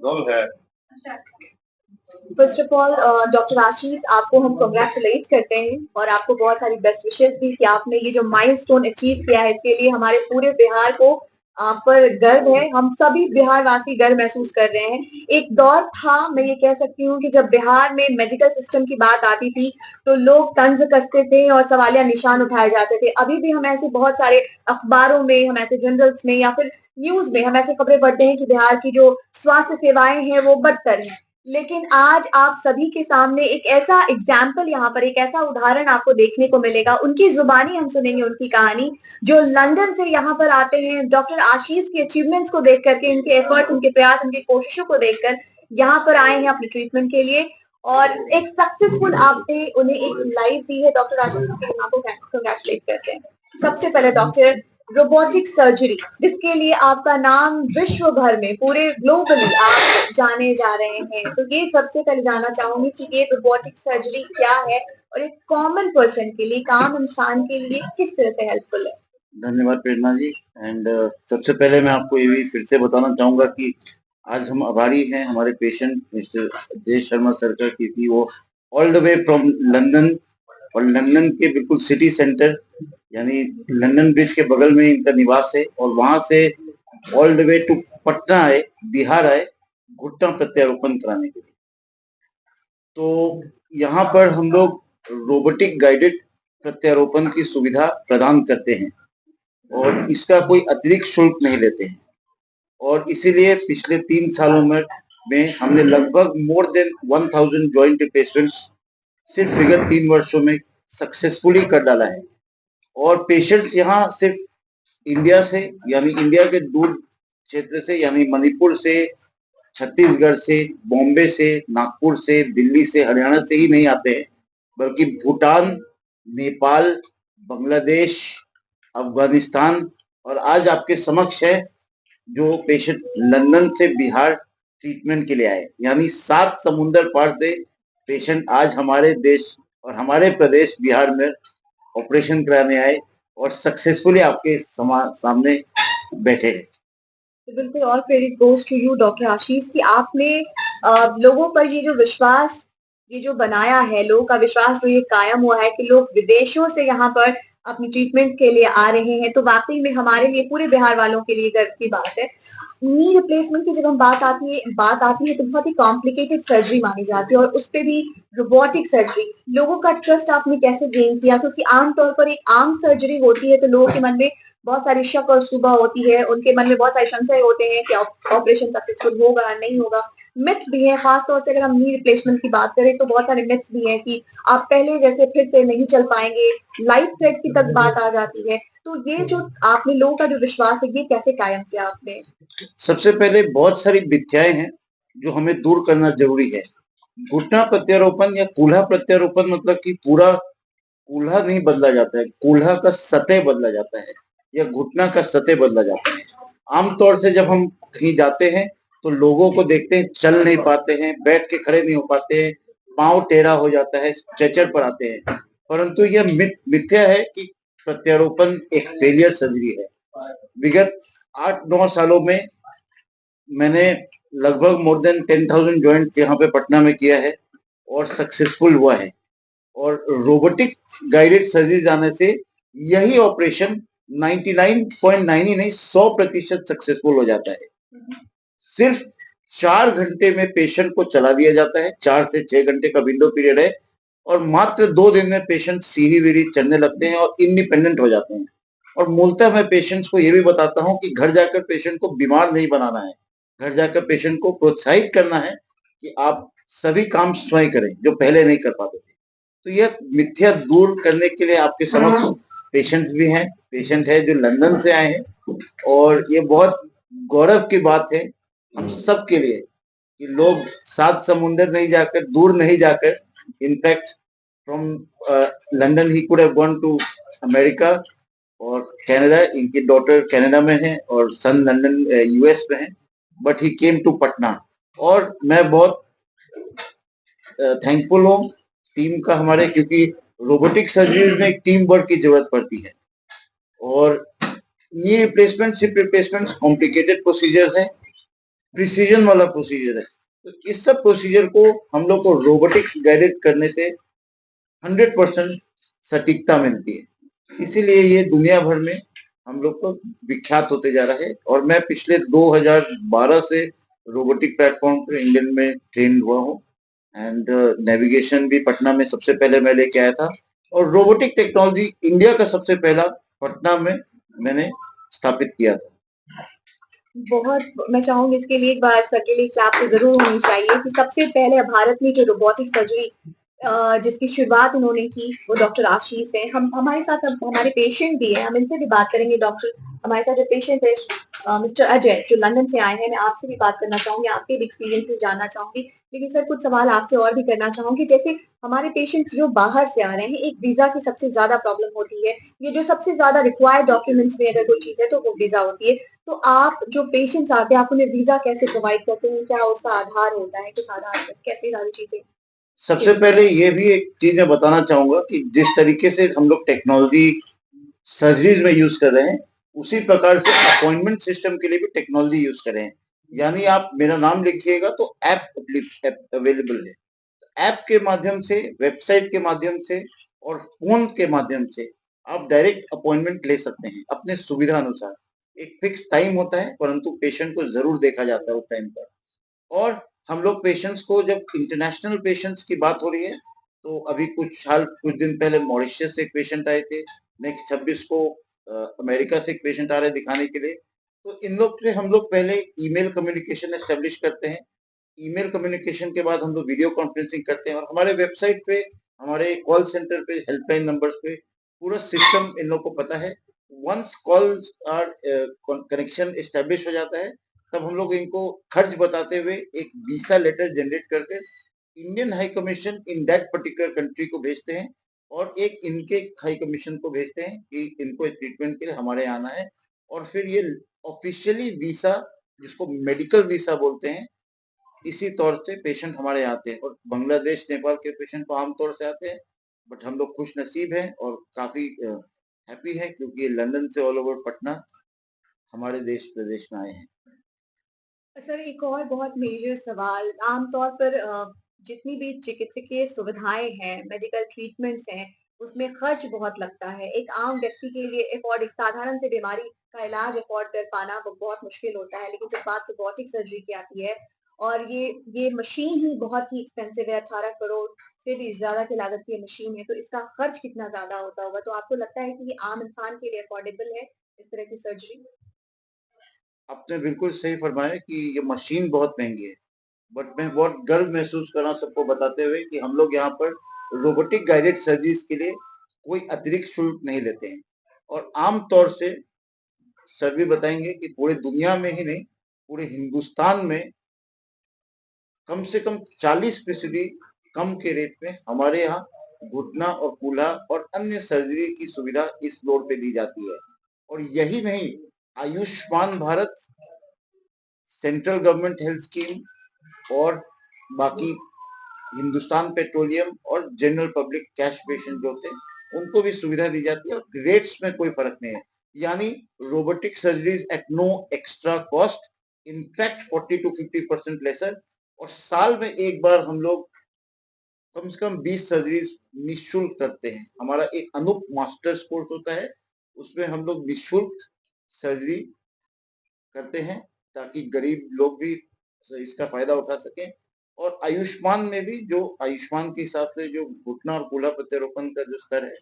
Role है। First of all doctor आशीष, आपको हम कांग्रेचुलेट करते हैं और आपको बहुत सारी बेस्ट विशेस भी कि आपने ये जो माइलस्टोन अचीव किया है, इसके लिए हमारे पूरे बिहार को आप पर गर्व है। हम सभी बिहार वासी गर्व महसूस कर रहे हैं। एक दौर था, मैं ये कह सकती हूँ कि जब बिहार में मेडिकल सिस्टम की बात आती थी तो लोग तंज कसते थे और सवालिया निशान उठाए जाते थे। अभी भी हम ऐसे बहुत सारे अखबारों में, हम ऐसे जर्नल्स में या फिर न्यूज में हम ऐसे खबरें पढ़ते हैं कि बिहार की जो स्वास्थ्य सेवाएं हैं वो बदतर हैं। लेकिन आज आप सभी के सामने एक ऐसा एग्जाम्पल, यहाँ पर एक ऐसा उदाहरण आपको देखने को मिलेगा। उनकी जुबानी हम सुनेंगे उनकी कहानी, जो लंदन से यहाँ पर आते हैं डॉक्टर आशीष के अचीवमेंट्स को देख करके, इनके एफर्ट्स, इनके प्रयास, इनकी कोशिशों को देखकर यहाँ पर आए हैं अपने ट्रीटमेंट के लिए। और एक सक्सेसफुल आपने उन्हें एक लाइफ दी है डॉक्टर आशीष के लिए, आपको कंग्रेचुलेट करते हैं। सबसे पहले डॉक्टर, रोबोटिक सर्जरी जिसके लिए आपका नाम विश्व भर में पूरे ग्लोबली आप जाने जा रहे हैं, तो ये सबसे पहले जानना चाहूंगी कि ये रोबोटिक सर्जरी क्या है और एक कॉमन पर्सन के लिए, एक आम इंसान के लिए किस तरह से हेल्पफुल है। धन्यवाद प्रेरणा जी। एंड सबसे पहले मैं आपको ये भी फिर से बताना चाहूंगा कि आज हम आभारी हैं हमारे पेशेंट मिस्टर जय शर्मा सर का, क्योंकि वो all the way from London, और लंदन के बिल्कुल सिटी सेंटर यानी लंदन ब्रिज के बगल में इनका निवास है, और वहां से all the way to Patna आए, बिहार आए, घुटना प्रत्यारोपण कराने के लिए। तो यहाँ पर हम लोग रोबोटिक गाइडेड प्रत्यारोपण की सुविधा प्रदान करते हैं और इसका कोई अतिरिक्त शुल्क नहीं लेते हैं। और इसीलिए पिछले 3 सालों में हमने लगभग मोर देन 1000 जॉइंट रिप्लेसमेंट सिर्फ विगत 3 वर्षों में सक्सेसफुली कर डाला है। और पेशेंट्स यहाँ सिर्फ इंडिया से, यानी इंडिया के दूर क्षेत्र से, यानी मणिपुर से, छत्तीसगढ़ से, बॉम्बे से, नागपुर से, दिल्ली से, हरियाणा से ही नहीं आते हैं, बल्कि भूटान, नेपाल, बांग्लादेश, अफगानिस्तान, और आज आपके समक्ष है जो पेशेंट लंदन से बिहार ट्रीटमेंट के लिए आए, यानी 7 समुंदर पार से पेशेंट आज हमारे देश और हमारे प्रदेश बिहार में ऑपरेशन कराने आए और सक्सेसफुली आपके सामने बैठे। तो बिल्कुल, और credit goes to you doctor Ashish कि आपने लोगों पर ये जो विश्वास, ये जो बनाया है, लोगों का विश्वास जो ये कायम हुआ है कि लोग विदेशों से यहाँ पर अपनी ट्रीटमेंट के लिए आ रहे हैं, तो वाकई में हमारे लिए, पूरे बिहार वालों के लिए गर्व की बात है। नी रिप्लेसमेंट की जब हम बात आती है तो बहुत ही कॉम्प्लिकेटेड सर्जरी मानी जाती है, और उस पे भी रोबोटिक सर्जरी। लोगों का ट्रस्ट आपने कैसे गेन किया, क्योंकि आमतौर पर एक आम सर्जरी होती है तो लोगों के मन में बहुत सारी शक और शुबा होती है, उनके मन में बहुत सारे संशय होते हैं कि ऑपरेशन सक्सेसफुल होगा नहीं होगा। मिथ्स भी हैं, खासतौर से अगर हम नी रिप्लेसमेंट की बात करें तो बहुत सारे मिथ्स भी हैं कि आप पहले जैसे फिर से नहीं चल पाएंगे, लाइफ थ्रेट की तक बात आ जाती है। तो ये जो आपने लोगों का जो विश्वास है, ये कैसे कायम किया आपने। सबसे पहले बहुत सारी मिथ्याएं हैं जो हमें दूर करना जरूरी है। घुटना प्रत्यारोपण या कूल्हा प्रत्यारोपण मतलब कि पूरा कूल्हा नहीं बदला जाता है, कूल्हा का सतह बदला जाता है या घुटना का सतह बदला जाता है। आमतौर से जब हम कहीं जाते हैं तो लोगों को देखते हैं चल नहीं पाते हैं, बैठ के खड़े नहीं हो पाते हैं, पांव टेढ़ा हो जाता है, स्ट्रेचर पर आते हैं, परंतु यह मिथ्या है कि प्रत्यारोपण एक फेलियर सर्जरी है। विगत 8-9 सालों में मैंने लगभग मोर देन 10,000 जॉइंट यहाँ पे पटना में किया है और सक्सेसफुल हुआ है। और रोबोटिक गाइडेड सर्जरी जाने से यही ऑपरेशन 99.9 ही नहीं 100% सक्सेसफुल हो जाता है। सिर्फ 4 घंटे में पेशेंट को चला दिया जाता है, 4 से 6 घंटे का विंडो पीरियड है, और मात्र 2 दिन में पेशेंट सीढ़ी वीढ़ी चलने लगते हैं और इंडिपेंडेंट हो जाते हैं। और मूलतः मैं पेशेंट्स को ये भी बताता हूँ कि घर जाकर पेशेंट को बीमार नहीं बनाना है, घर जाकर पेशेंट को प्रोत्साहित करना है कि आप सभी काम स्वयं करें जो पहले नहीं कर पाते थे। तो यह मिथ्या दूर करने के लिए आपके समक्ष पेशेंट्स भी हैं, पेशेंट है जो लंदन से आए हैं, और ये बहुत गौरव की बात है हम सब के लिए कि लोग 7 समुंदर नहीं जाकर, दूर नहीं जाकर, in fact from London he could have gone to America और कनाडा, इनकी डॉटर कनाडा में है और सन लंदन यूएस में है, but he came to Patna. और मैं बहुत थैंकफुल हूँ टीम का हमारे, क्योंकि रोबोटिक सर्जरी में एक टीम वर्क की जरूरत पड़ती है। और knee replacement, hip replacement complicated procedure है, प्रिसीजन वाला प्रोसीजर है। तो इस सब प्रोसीजर को हम लोग को रोबोटिक्स गाइडेड करने से 100% सटीकता मिलती है। इसीलिए ये दुनिया भर में हम लोग को विख्यात होते जा रहा है और मैं पिछले 2012 से रोबोटिक प्लेटफॉर्म पर इंडियन में ट्रेन हुआ हूँ एंड नेविगेशन भी पटना में सबसे पहले मैं लेके आया था और रोबोटिक टेक्नोलॉजी इंडिया का सबसे पहला पटना में मैंने स्थापित किया था। बहुत मैं चाहूँगी इसके लिए एक बार सर के लिए क्लैप तो ज़रूर होनी चाहिए कि सबसे पहले भारत में जो रोबोटिक सर्जरी जिसकी शुरुआत उन्होंने की वो डॉक्टर आशीष हैं। हम हमारे साथ अब हमारे पेशेंट भी हैं, हम इनसे भी बात करेंगे डॉक्टर हमारे साथ जो पेशेंट है मिस्टर अजय जो लंदन से आए हैं, मैं आपसे भी बात करना चाहूँगी, आपके भी एक्सपीरियंसेस जानना चाहूँगी। लेकिन सर कुछ सवाल आपसे और भी करना चाहूँगी जैसे हमारे पेशेंट्स जो बाहर से आ रहे हैं, एक वीज़ा की सबसे ज़्यादा प्रॉब्लम होती है। ये जो सबसे ज़्यादा रिक्वायर्ड डॉक्यूमेंट्स में अगर कोई चीज़ है तो वो वीज़ा होती है। तो आप जो पेशेंट्स आते हैं, आप उन्हें वीज़ा कैसे प्रोवाइड करते हैं? क्या उसका आधार होता है? किस आधार पर? कैसे सारी चीज़ें? सबसे पहले ये भी एक चीज मैं बताना चाहूंगा कि जिस तरीके से हम लोग टेक्नोलॉजी सर्जरीज में यूज कर रहे हैं उसी प्रकार से अपॉइंटमेंट सिस्टम के लिए भी टेक्नोलॉजी यूज कर रहे हैं। यानी आप मेरा नाम लिखिएगा तो ऐप अवेलेबल है। ऐप के माध्यम से, वेबसाइट के माध्यम से और फोन के माध्यम से आप डायरेक्ट अपॉइंटमेंट ले सकते हैं अपने सुविधा अनुसार। एक फिक्स टाइम होता है परंतु पेशेंट को जरूर देखा जाता है उस टाइम पर। और हम लोग पेशेंट्स को जब इंटरनेशनल पेशेंट्स की बात हो रही है तो अभी कुछ दिन पहले मॉरिशस से एक पेशेंट आए थे। नेक्स्ट 26 को अमेरिका से एक पेशेंट आ रहे हैं दिखाने के लिए। तो इन लोग से हम लोग पहले ईमेल कम्युनिकेशन एस्टेब्लिश करते हैं। ईमेल कम्युनिकेशन के बाद हम लोग वीडियो कॉन्फ्रेंसिंग करते हैं और हमारे वेबसाइट पे, हमारे कॉल सेंटर पे, हेल्पलाइन नंबर्स पे पूरा सिस्टम इन लोग को पता है। Once call or connection establish हो जाता है तब हम लोग इनको खर्च बताते हुए एक वीसा लेटर जनरेट करके Indian high commission in that particular country को भेजते हैं और एक इनके हाई कमीशन को भेजते हैं कि इनको ट्रीटमेंट के लिए हमारे यहाँ आना है। और फिर ये ऑफिशियली वीसा, जिसको मेडिकल वीसा बोलते हैं, इसी तौर से पेशेंट हमारे यहाँ आते हैं। और बांग्लादेश, नेपाल के पेशेंट तो आमतौर से आते हैं, बट हम लोग खुश नसीब हैं और काफी हैप्पी है क्योंकि ये लंदन से ऑल ओवर पटना हमारे देश प्रदेश में आए हैं। सर एक और बहुत मेजर सवाल आमतौर पर जितनी भी चिकित्सकीय सुविधाएं हैं मेडिकल ट्रीटमेंट्स हैं उसमें खर्च बहुत लगता है एक आम व्यक्ति के लिए अफोर्ड एक साधारण से बीमारी का इलाज अफोर्ड कर पाना वो बहुत मुश्किल होता है लेकिन जब बात रोबोटिक सर्जरी की आती है और ये मशीन ही बहुत ही एक्सपेंसिव है 18 करोड़ से भी ज्यादा की लागत की ये मशीन है तो इसका खर्च कितना ज्यादा होता होगा तो आपको लगता है कि ये आम इंसान के लिए अफोर्डेबल है इस तरह की सर्जरी। आपने बिल्कुल सही फरमाया कि ये मशीन बहुत महंगी है, बट मैं बहुत गर्व महसूस कर रहा हूँ सबको बताते हुए कि हम लोग यहाँ पर रोबोटिक गाइडेड सर्जरीज के लिए कोई अतिरिक्त शुल्क नहीं लेते हैं। और आम तौर से सर भी बताएंगे कि पूरे दुनिया में ही नहीं, पूरे हिंदुस्तान में कम से कम 40% कम के रेट में हमारे यहाँ घुटना और कूल्हा और अन्य सर्जरी की सुविधा इस फ्लोर पे दी जाती है। और यही नहीं, Ayushman Bharat, central government health scheme और बाकी हिंदुस्तान पेट्रोलियम और जनरल पब्लिक कैश पेशेंट जो होते हैं उनको भी सुविधा दी जाती है और रेट्स में कोई फर्क नहीं है। यानी robotic surgeries at no extra cost, in fact 40 to 50% lesser. और साल में एक बार हम लोग कम से कम 20 सर्जरीज निःशुल्क करते हैं। हमारा एक अनूप मास्टर्स कोर्स होता है, उसमें हम लोग निःशुल्क सर्जरी करते हैं ताकि गरीब लोग भी इसका फायदा उठा सकें। और आयुष्मान में भी, जो आयुष्मान के हिसाब से जो घुटना और कूल्हा प्रत्यारोपण का जो स्तर है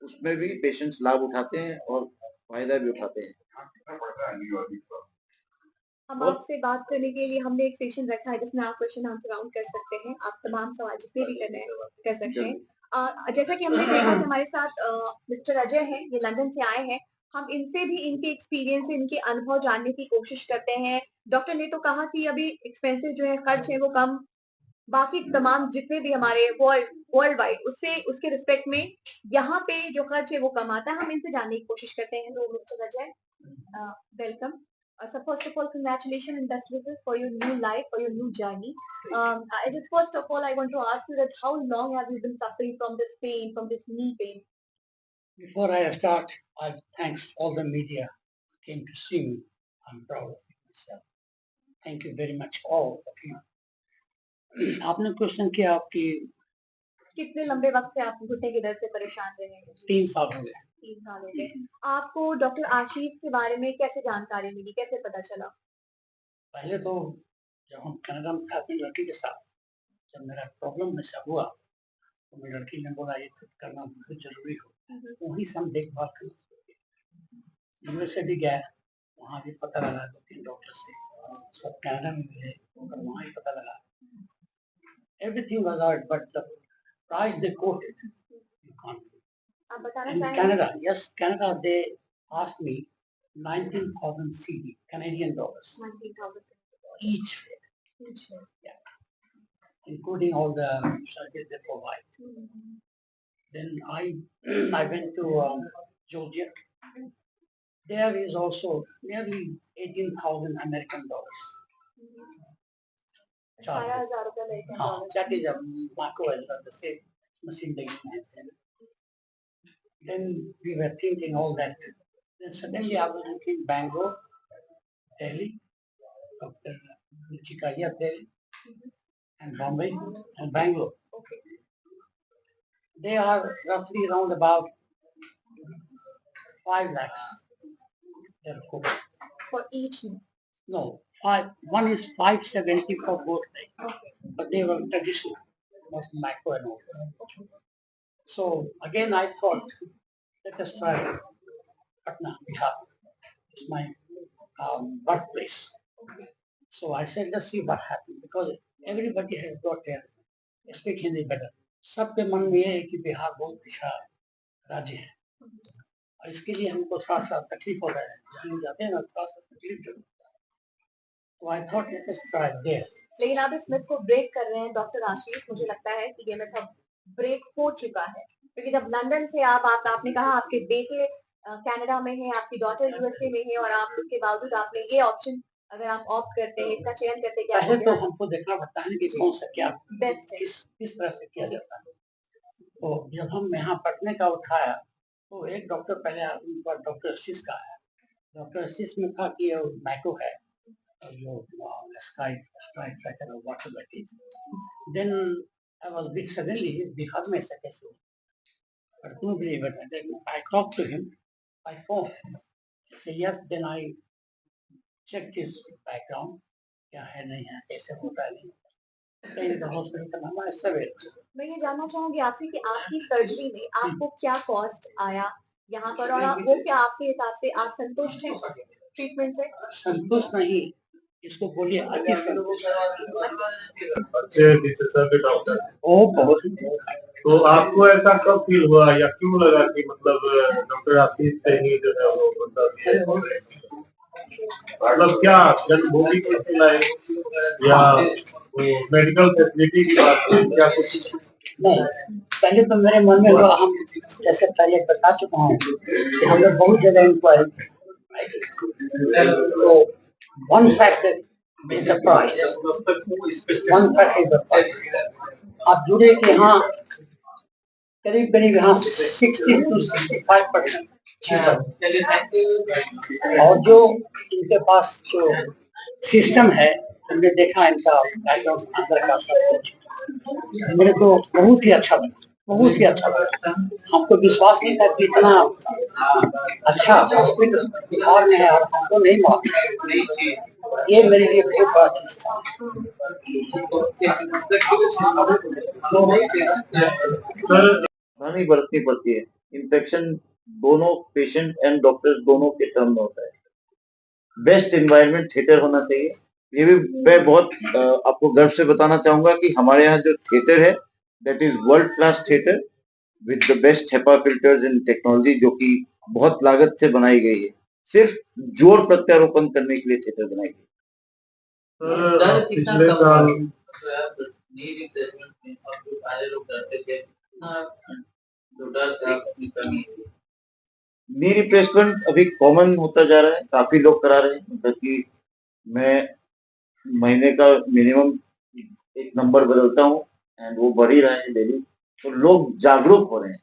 उसमें भी पेशेंट्स लाभ उठाते हैं और फायदा भी उठाते हैं। हम बहुत आपसे बात करने के लिए हमने एक सेशन रखा है जिसमें आप क्वेश्चन आंसर राउंड कर सकते हैं। आप तमाम सवाल जितने भी करने हैं कर सकते हैं। जैसा कि हमने देखा कि हमारे साथ मिस्टर अजय हैं, ये लंदन से आए हैं। हम इनसे भी इनके एक्सपीरियंस से इनके अनुभव जानने की कोशिश करते हैं। डॉक्टर ने तो कहा कि अभी एक्सपेंसेस जो है खर्च है वो कम बाकी तमाम जितने भी हमारे वर्ल्ड वाइड उससे उसके रिस्पेक्ट में यहाँ पे जो खर्च है वो कम आता है। हम इनसे जानने की कोशिश करते हैं। तो mister Ajay welcome. So first of all, congratulations and best wishes for your new life, for your new journey. I just first of all, I want to ask you that how long have you been suffering from this pain, from this knee pain? Before I start, I thanks all the media came to see me. I'm proud of it myself. Thank you very much, all of you. आपने question किया आपकी कितने लंबे वक्त से आप घुटने के दर्द से परेशान रहे हैं? 3 साल हो गए। 3 साल हो गए। आपको डॉक्टर आशीष के बारे में कैसे जानकारी मिली? कैसे पता चला? पहले तो जब हम कनाडा में थे अपनी लड़की के साथ, जब मेरा प्रॉब्लम में से हुआ, तो मेरी लड़की ने बोला ये तो करना बहुत ज़रूरी हो। वहीं से हम देखभाल करना शुरू किए। यूएसए भी गया, वहाँ भी पता लगा 2-3 डॉक्टर से, सब कनाडा में मिले, और वहाँ ही पता लगा। Everything was alright, but the price they quoted, you can't. आप बताना In चाहेंगे? Canada, yes, Canada, they asked me 19,000 CD, Canadian dollars, 19,000 each, each है। including all the services they provide. Then I went to Georgia. There is also nearly 18,000 American dollars. 18,000 रुपए American dollar. That is a macro as well, the same machine they use. Then we were thinking all that. Then suddenly I was looking Bangalore, Delhi, Dr. Chikaya Delhi, and Bombay, and Bangalore. Okay. They are roughly around about 5 lakhs. They're quoted. For each? No, one is 570 for both legs, Okay. but they were traditional, not macro and all. So again I thought, let us try Patna, Bihar. It's my birthplace. So I said, let's see what happens, because everybody has got their speak Hindi better. सबके मन में ये है कि बिहार बहुत पिछड़ा राज्य है, और इसके लिए हमको थोड़ा सा तकलीफ हो रहा है, हम जाते हैं ना थोड़ा सा तकलीफ जो होता है। तो I thought let us try there. लेकिन आप इस मिथ को ब्रेक कर रहे हैं डॉक्टर आशीष। मुझे लगता है कि ये मिथ अब ब्रेक हो चुका है, क्योंकि जब लंदन से आपने कहा आपके बेटे कनाडा में है, आपकी डॉटर यूएसए में है, और आप उसके बावजूद आपने ये ऑप्शन अगर आप ऑप्ट करते हैं, इसका चयन करते हैं कि पहले तो आप हमको देखना पड़ता है कि कौन सा क्या बेस्ट है। किस तरह से किया जाता है। तो जब हम यहाँ पढ़ने का उठाया, तो एक डॉक्टर पहले उनका डॉक्टर आशीष का है। डॉक्टर आशीष में था कि ये मैको है, जो स्काई ट्रैकर और water battery. Then I was bit suddenly Bihar में ऐसा कैसे हो, but don't believe it. Then I talked to him by phone. He said yes. Then I checked his background, क्या है नहीं है, कैसे होता है नहीं। Then the hospital का नाम है सवेर। मैं ये जानना चाहूंगी आपसे कि आपकी सर्जरी में आपको क्या कॉस्ट आया यहाँ पर, और वो क्या आपके हिसाब से आप संतुष्ट हैं ट्रीटमेंट से? संतुष्ट नहीं, इसको बोलिए अति संतुष्ट। अच्छे विशेषज्ञ के डॉक्टर हैं। ओ बहुत। तो आपको ऐसा कब फील हुआ या क्यों लगा कि मतलब डॉक्टर आशीष से ही जो है वो मतलब क्या जन्मभूमि से मिला है या मेडिकल फैसिलिटी की बात है, क्या कुछ? नहीं, पहले तो मेरे मन में हुआ, हम जैसे पहले बता चुका हूँ कि हम लोग बहुत जगह इंक्वायरी, तो one factor is the price, one factor is the price. आप जुड़े कि हाँ करीब करीब यहाँ 60 to 65% और जो इनके पास जो सिस्टम है, हमने देखा इनका बैकग्राउंड अंदर का सब कुछ, मेरे को बहुत ही अच्छा लगा, बहुत ही अच्छा लगा। हमको विश्वास नहीं था कि इतना अच्छा हॉस्पिटल बिहार में है और हमको नहीं मालूम। ये मेरे लिए बहुत बड़ा चीज था। सर सावधानी बरतनी पड़ती है। इन्फेक्शन दोनों पेशेंट एंड डॉक्टर्स दोनों के टर्म में होता है। बेस्ट एनवायरनमेंट थिएटर होना चाहिए। ये भी मैं बहुत आपको गर्व से बताना चाहूंगा कि हमारे यहाँ जो थिएटर है that is world class theatre with the best HEPA filters in technology, जो कि बहुत लागत से बनाई गई है। सिर्फ जोड़ प्रत्यारोपण करने के लिए थिएटर बनाई गई। सर पिछले साल नी रिप्लेसमेंट अभी कॉमन होता जा रहा है, काफी लोग करा रहे हैं। मतलब कि मैं महीने का मिनिमम एक नंबर बदलता हूँ एंड वो बढ़ ही रहा है डेली। तो लोग जागरूक हो रहे हैं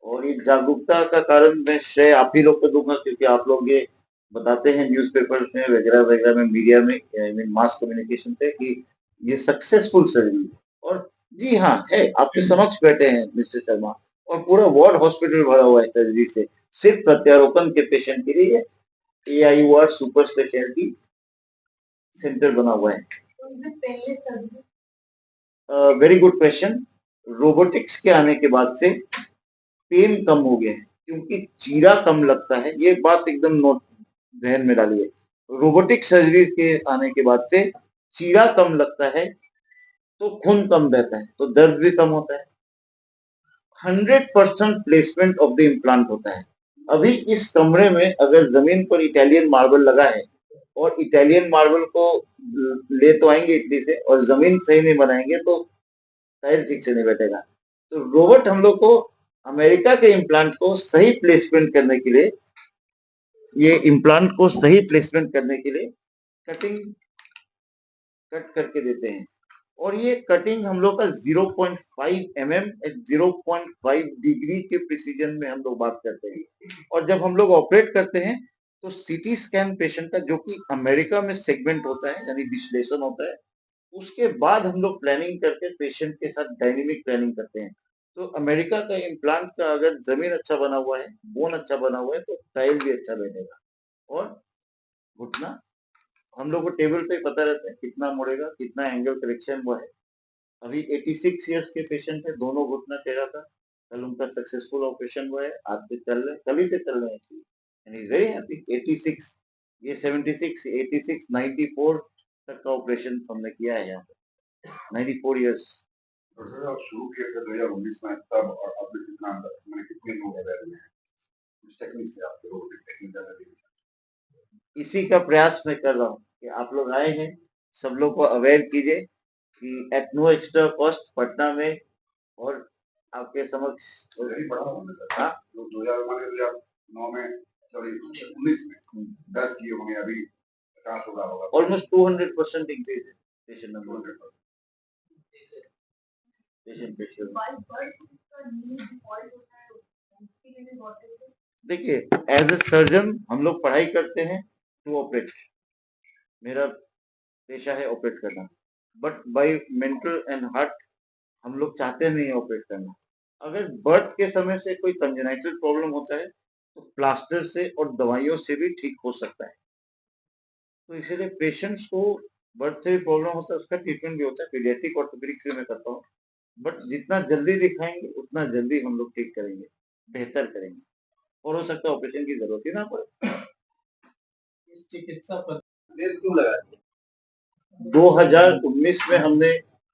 और ये जागरूकता का कारण मैं श्रेय आप ही लोग को दूंगा, क्योंकि आप लोग ये बताते हैं न्यूज़पेपर्स में वगैरह वगैरह में, मीडिया में, आई मीन मास कम्युनिकेशन पे कि ये सक्सेसफुल सर्जरी है। और जी हाँ, है, आपके समक्ष बैठे हैं मिस्टर शर्मा, और पूरा वार्ड हॉस्पिटल भरा हुआ है सर्जरी से, सिर्फ प्रत्यारोपण के पेशेंट के लिए AIOR सुपर स्पेशलिटी सेंटर बना हुआ है। Very good question. रोबोटिक्स के आने के बाद से पेन कम हो गया है, क्योंकि चीरा कम लगता है। ये बात एकदम नोट ध्यान में डालिए। रोबोटिक सर्जरी के आने के बाद से चीरा कम लगता है, तो खून कम बहता है, तो दर्द भी कम होता है। 100% प्लेसमेंट ऑफ द इम्प्लांट होता है। अभी इस कमरे में अगर जमीन पर इटालियन मार्बल लगा है, और इटालियन मार्बल को ले तो आएंगे इटली से, और जमीन सही नहीं बनाएंगे तो टायर ठीक से नहीं बैठेगा। तो रोबोट हम लोग को अमेरिका के इम्प्लांट को सही प्लेसमेंट करने के लिए, ये इम्प्लांट को सही प्लेसमेंट करने के लिए कट करके देते हैं। और ये कटिंग हम लोग का 0.5 mm 0.5 डिग्री के प्रिसीजन में हम लोग बात करते हैं। और जब हम लोग ऑपरेट करते हैं तो सीटी स्कैन पेशेंट का, जो कि अमेरिका में सेगमेंट होता है, यानी विश्लेषण होता है, उसके बाद हम लोग प्लानिंग करके पेशेंट के साथ डायनेमिक प्लानिंग करते हैं। तो अमेरिका का इम्प्लांट का अगर जमीन अच्छा बना हुआ है, बोन अच्छा बना हुआ है, तो टाइल भी अच्छा बैठेगा। और घुटना हम लोग को टेबल पे पता रहता है कितना मुड़ेगा, कितना एंगल करेक्शन हुआ है। अभी 86 इयर्स के पेशेंट है, दोनों घुटना टेढ़ा था, कल उनका सक्सेसफुल ऑपरेशन हुआ है, आज से चल रहे हैं, कल ही से चल रहे हैं, एंड इज वेरी हैप्पी। 86, ये 76, 86, 94 तक का ऑपरेशन हमने किया है यहाँ पे, 94 इयर्स। सर आप शुरू किए थे 2019 में, तब और अब में कितना अंतर, मैंने कितने लोग अवेयर हुए हैं इस टेक्निक से, आपके रोबोटिक टेक्निक का सर्टिफिकेट? इसी का प्रयास मैं कर रहा हूँ कि आप लोग आए हैं, सब लोग को अवेयर कीजिए कि at no extra cost Patna में, और आपके समक्ष यही पढ़ा हूँ मैं सर। हाँ, जो 2009 में, सॉरी 19 में 10 किए होंगे, अभी 50 हो रहा होगा। ऑलमोस्ट 200% इंक्रीज है पेशेंट नंबर, 200%। Patient ratio. देखिए, एज ए सर्जन हम लोग पढ़ाई करते हैं टू ऑपरेट, मेरा पेशा है ऑपरेट करना, but by mental and heart हम लोग चाहते नहीं है ऑपरेट करना। अगर बर्थ के समय से कोई कंजेनाइटल प्रॉब्लम होता है तो प्लास्टर से और दवाइयों से भी ठीक हो सकता है। तो इसीलिए पेशेंट्स को बर्थ से भी प्रॉब्लम होता है, उसका ट्रीटमेंट भी होता है, पीडियाट्रिक ऑर्थोपेडिक्स में मैं करता हूँ। बट जितना जल्दी दिखाएंगे उतना जल्दी हम लोग ठीक करेंगे, बेहतर करेंगे, और हो सकता है ऑपरेशन की जरूरत ही ना पड़े। इस चिकित्सा पर देर क्यों लगा? 2019 में हमने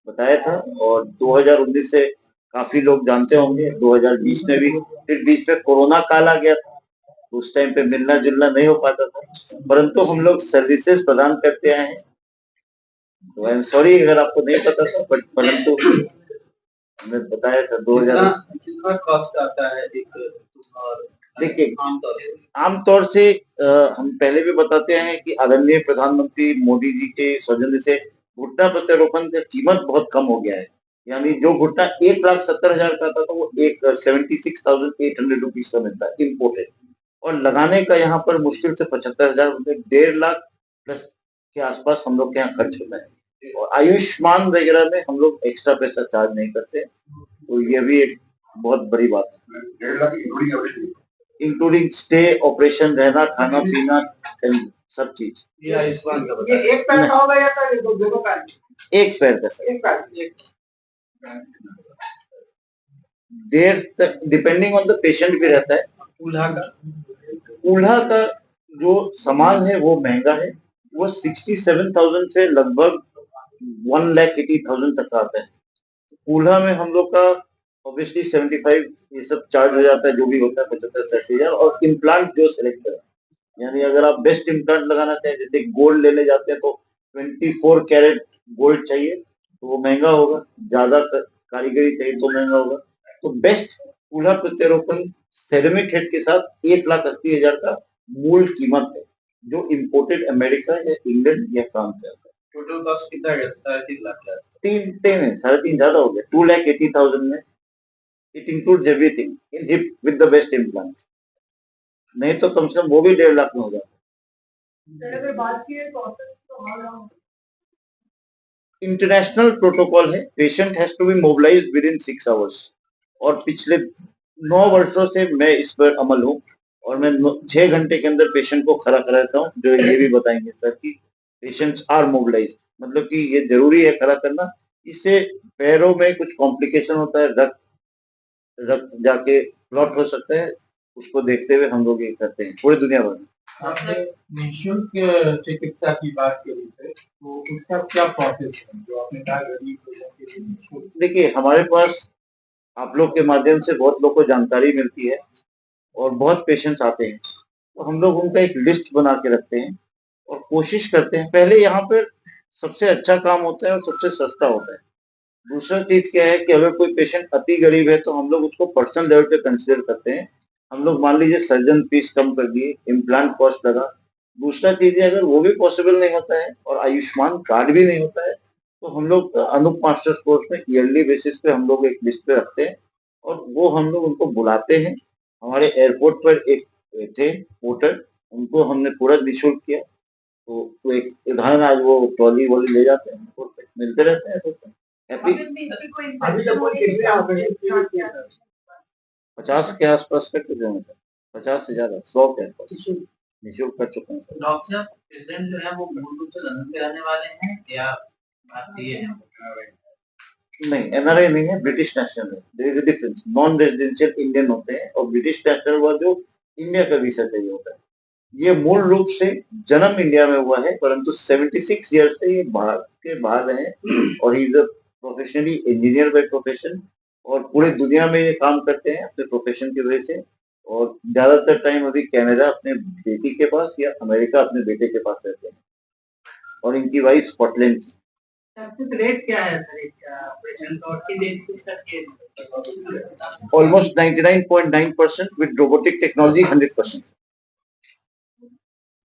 बताया था, और 2019 से काफी लोग जानते होंगे, 2020 में भी, फिर बीच में कोरोना काल आ गया था, तो उस टाइम पे मिलना जुलना नहीं हो पाता था, परंतु हम लोग सर्विसेज प्रदान करते आए हैं। तो आई एम सॉरी अगर आपको नहीं पता था, बट परंतु हमने बताया था 2000। कितना कॉस्ट आता है एक, और देखिए, आमतौर पर आमतौर से हम पहले भी बताते हैं कि आदरणीय प्रधानमंत्री मोदी जी के सौजन्य से घुटना प्रत्यारोपण का कीमत बहुत कम हो गया है। यानी जो घुटना 1,70,000 का था, तो वो 76,800 रुपीज का मिलता है इम्पोर्टेड, और लगाने का यहाँ पर मुश्किल से 75,000 रुपए, 1.5 लाख प्लस के आसपास हम लोग के यहाँ खर्च होता है। और आयुष्मान वगैरह में हम लोग एक्स्ट्रा पैसा चार्ज नहीं करते, तो ये भी एक बहुत बड़ी बात है। 1.5 lakh including operation, including stay, operation, रहना, खाना पीना, सब चीज। ये आयुष्मान का ये एक पैर का होगा या सर दोनों पैर? एक पैर का सर, एक पैर। देर तक डिपेंडिंग ऑन द पेशेंट भी रहता है। कूल्हा का जो सामान है वो महंगा है, वो 67,000 से लगभग 1,80,000 तक का आता है। कूल्हा में हम लोग का ऑब्वियसली 75 ये सब चार्ज हो जाता है, जो भी होता है 75-60,000, और इम्प्लांट जो सिलेक्ट करें, यानी अगर आप बेस्ट इम्प्लांट लगाना चाहें, जैसे गोल्ड लेने जाते हैं तो 24 कैरेट गोल्ड चाहिए तो वो महंगा होगा, ज्यादा कारीगरी चाहिए तो महंगा होगा। तो बेस्ट कूल्हा प्रत्यारोपण सेरेमिक हेड के साथ 1,80,000 का मूल कीमत है, जो इम्पोर्टेड अमेरिका या इंग्लैंड या फ्रांस से आता है। टोटल कॉस्ट कितना है? 3.5 लाख का। 3.5 ज्यादा हो गया, 2,80,000 में it includes everything in hip with the best implant, नहीं तो कम से कम वो भी 1.5 लाख में हो जाता है। सर अगर बात की जाए प्रोसेस तो हाउ लॉन्ग इंटरनेशनल प्रोटोकॉल है, patient has to be mobilised within 6 hours और पिछले 9 वर्षों से मैं इस पर अमल हूँ और मैं 6 घंटे के अंदर पेशेंट को खड़ा करा देता हूँ, जो ये भी बताएंगे सर कि पेशेंट्स आर मोबिलाइज्ड, मतलब कि ये जरूरी है खड़ा करना। इससे पैरों में कुछ कॉम्प्लिकेशन होता है, रक्त रक्त जाके क्लॉट हो सकता है, उसको देखते हुए हम लोग ये करते हैं पूरी दुनिया भर में। आपने निःशुल्क चिकित्सा की बात करी थे, तो उसका क्या प्रोसेस है जो आपने कहा गरीब लोगों के लिए निःशुल्क? देखिए हमारे पास आप लोग के माध्यम से बहुत लोग को जानकारी मिलती है और बहुत पेशेंट्स आते हैं, तो हम लोग उनका एक लिस्ट बना के रखते हैं और कोशिश करते हैं। पहले यहाँ पे सबसे अच्छा काम होता है और सबसे सस्ता होता है। दूसरा चीज क्या है कि अगर कोई पेशेंट अति गरीब है तो हम लोग उसको पर्सनल लेवल पे कंसिडर करते हैं। हम लोग मान लीजिए सर्जन फीस कम कर दिए, इम्प्लांट कॉस्ट लगा। दूसरा चीज है अगर वो भी पॉसिबल नहीं होता है और आयुष्मान कार्ड भी नहीं होता है तो हम लोग अनूप मास्टर्स कोर्स में ईयरली बेसिस पे हम लोग एक लिस्ट पे रखते हैं और वो हम लोग उनको बुलाते हैं। हमारे एयरपोर्ट पर एक थे पोर्टर, उनको हमने पूरा निःशुल्क किया, तो एक उदाहरण आज वो ट्रॉली वॉली ले जाते हैं एयरपोर्ट पे, मिलते रहते हैं तो हैप्पी। अभी तक कोई कितने ऑपरेशन किए थे सर? 50 के आसपास कर चुके हैं सर, 50 से ज्यादा 100 के आसपास निःशुल्क कर चुके हैं सर। डॉक्टर साहब, पेशेंट जो है वो मूल रूप से लंदन के रहने वाले हैं या भारतीय हैं? नहीं, एनआरआई नहीं है, ब्रिटिश नेशनल है। There is a difference, non residential Indian होते हैं और ब्रिटिश नेशनल वो जो इंडिया का वीजा चाहिए होता है। ये मूल रूप से जन्म इंडिया में हुआ है परंतु 76 ईयर से ये भारत के बाहर रहे और he is a professionally engineer by profession और पूरी दुनिया में ये काम करते हैं अपने प्रोफेशन की वजह से और ज्यादातर टाइम अभी कनाडा अपने बेटी के पास या अमेरिका अपने बेटे के पास रहते हैं और इनकी वाइफ स्कॉटलैंड की। रेट क्या है सर एक ऑपरेशन का और किस करके Almost 99.9% with robotic technology 100%.